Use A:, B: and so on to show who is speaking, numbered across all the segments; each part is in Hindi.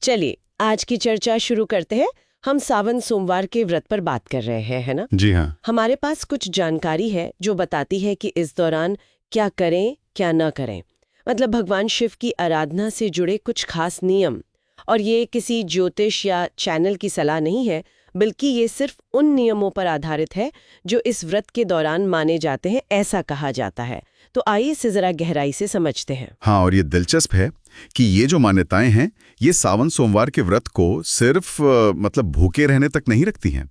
A: चलिए आज की चर्चा शुरू करते हैं। हम सावन सोमवार के व्रत पर बात कर रहे हैं, है ना?
B: जी हाँ।
A: हमारे पास कुछ जानकारी है जो बताती है कि इस दौरान क्या करें क्या न करें। मतलब भगवान शिव की आराधना से जुड़े कुछ खास नियम। और ये किसी ज्योतिष या चैनल की सलाह नहीं है, बल्कि ये सिर्फ उन नियमों पर आधारित है जो इस व्रत के दौरान माने जाते हैं, ऐसा कहा जाता है। तो आइए इसे जरा गहराई से समझते हैं।
B: हाँ, और ये दिलचस्प है कि ये जो मान्यताएं हैं ये सावन सोमवार के व्रत को सिर्फ मतलब भूखे रहने तक नहीं रखती हैं।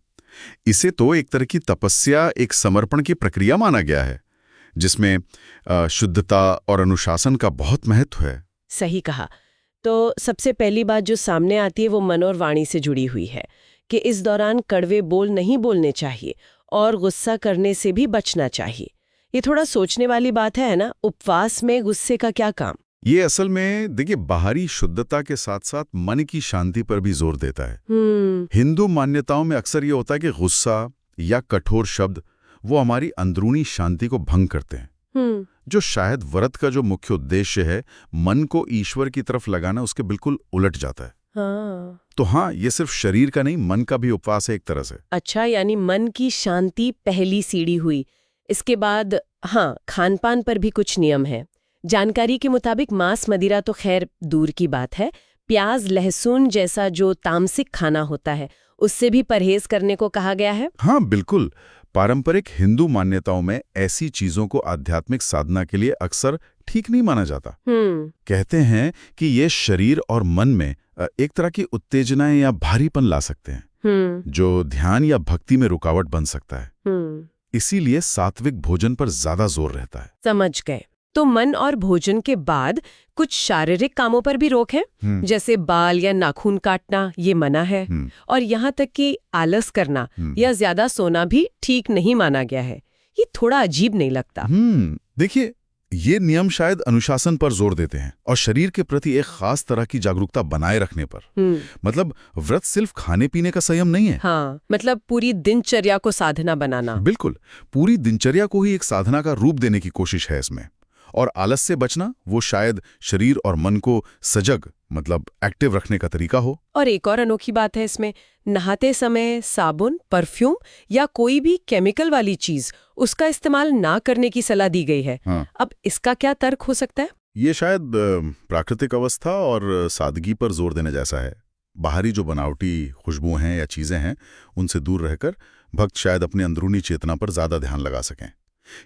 B: इसे तो एक तरह की तपस्या, एक समर्पण की प्रक्रिया माना गया है जिसमें शुद्धता और अनुशासन का बहुत महत्व है।
A: सही कहा। तो सबसे पहली बात जो सामने आती है वो मन और वाणी से जुड़ी हुई है कि इस दौरान कड़वे बोल नहीं बोलने चाहिए और गुस्सा करने से भी बचना चाहिए। ये थोड़ा सोचने वाली बात है ना? उपवास में गुस्से का क्या काम?
B: ये असल में देखिए बाहरी शुद्धता के साथ साथ मन की शांति पर भी जोर देता है। हिंदू मान्यताओं में अक्सर ये होता है कि गुस्सा या कठोर शब्द वो हमारी अंदरूनी शांति को भंग करते हैं, जो शायद व्रत का जो मुख्य उद्देश्य है मन को ईश्वर की तरफ लगाना, उसके बिल्कुल उलट जाता है।
A: हाँ।
B: तो हाँ, ये सिर्फ शरीर का नहीं, मन का भी उपवास है एक तरह से।
A: अच्छा, यानी मन की शांति पहली सीढ़ी हुई। इसके बाद हाँ, खान पान पर भी कुछ नियम है। जानकारी के मुताबिक मांस मदिरा तो खैर दूर की बात है, प्याज लहसुन जैसा जो तामसिक खाना होता है उससे भी परहेज करने को कहा गया है।
B: हाँ बिल्कुल, पारंपरिक हिंदू मान्यताओं में ऐसी चीजों को आध्यात्मिक साधना के लिए अक्सर ठीक नहीं माना जाता। कहते हैं कि ये शरीर और मन में एक तरह की उत्तेजनाएं या भारीपन ला सकते हैं, जो ध्यान या भक्ति में रुकावट बन सकता है। इसीलिए सात्विक भोजन पर ज्यादा जोर रहता है।
A: समझ गए। तो मन और भोजन के बाद कुछ शारीरिक कामों पर भी रोक है, जैसे बाल या नाखून काटना ये मना है, और यहाँ तक कि आलस करना या ज्यादा सोना भी ठीक नहीं माना गया है। ये थोड़ा अजीब नहीं लगता?
B: देखिए, ये नियम शायद अनुशासन पर जोर देते हैं और शरीर के प्रति एक खास तरह की जागरूकता बनाए रखने पर। मतलब व्रत सिर्फ खाने पीने का संयम नहीं है।
A: हाँ, मतलब पूरी दिनचर्या को साधना बनाना।
B: बिल्कुल, पूरी दिनचर्या को ही एक साधना का रूप देने की कोशिश है इसमें। और आलस से बचना वो शायद शरीर और मन को सजग, मतलब एक्टिव रखने का तरीका हो।
A: और एक और अनोखी बात है इसमें, नहाते समय साबुन, परफ्यूम या कोई भी केमिकल वाली चीज उसका इस्तेमाल ना करने की सलाह दी गई है।
B: हाँ।
A: अब इसका क्या तर्क हो सकता है?
B: ये शायद प्राकृतिक अवस्था और सादगी पर जोर देने जैसा है। बाहरी जो बनावटी खुशबू हैं या चीजें हैं उनसे दूर रहकर भक्त शायद अपनी अंदरूनी चेतना पर ज्यादा ध्यान लगा सकें।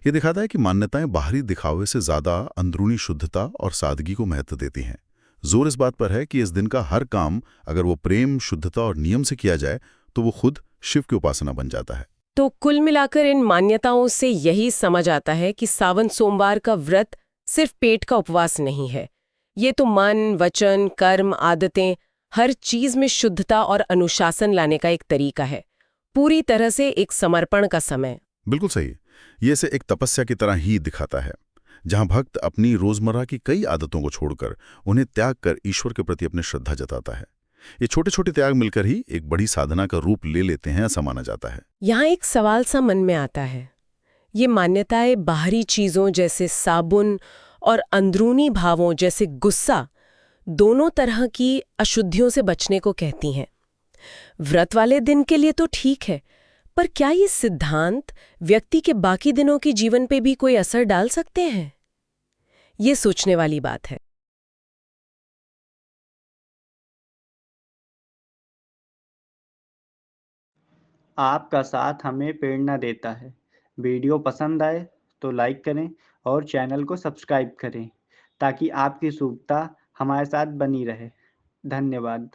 B: ये दिखाता है कि मान्यताएं बाहरी दिखावे से ज्यादा अंदरूनी शुद्धता और सादगी को महत्व देती हैं। जोर इस बात पर है कि इस दिन का हर काम अगर वो प्रेम, शुद्धता और नियम से किया जाए तो वो खुद शिव की उपासना बन जाता है।
A: तो कुल मिलाकर इन मान्यताओं से यही समझ आता है कि सावन सोमवार का व्रत सिर्फ पेट का उपवास नहीं है। ये तो मन, वचन, कर्म, आदतें, हर चीज में शुद्धता और अनुशासन लाने का एक तरीका है। पूरी तरह से एक समर्पण का समय।
B: बिल्कुल सही। ये इसे एक तपस्या की तरह ही दिखाता है, जहां भक्त अपनी रोजमर्रा की कई आदतों को छोड़कर उन्हें त्याग कर ईश्वर के प्रति अपनी श्रद्धा जताता है। ये छोटे छोटे त्याग मिलकर ही एक बड़ी साधना का रूप ले लेते हैं, ऐसा माना जाता है।
A: यहाँ एक सवाल सा मन में आता है, ये मान्यताएं बाहरी चीजों जैसे साबुन और अंदरूनी भावों जैसे गुस्सा, दोनों तरह की अशुद्धियों से बचने को कहती हैं। व्रत वाले दिन के लिए तो ठीक है, पर क्या ये सिद्धांत व्यक्ति के बाकी दिनों के जीवन पे भी कोई असर डाल सकते हैं? ये सोचने वाली बात है।
C: आपका साथ हमें प्रेरणा देता है। वीडियो पसंद आए तो लाइक करें और चैनल को सब्सक्राइब करें ताकि आपकी शुभता हमारे साथ बनी रहे। धन्यवाद।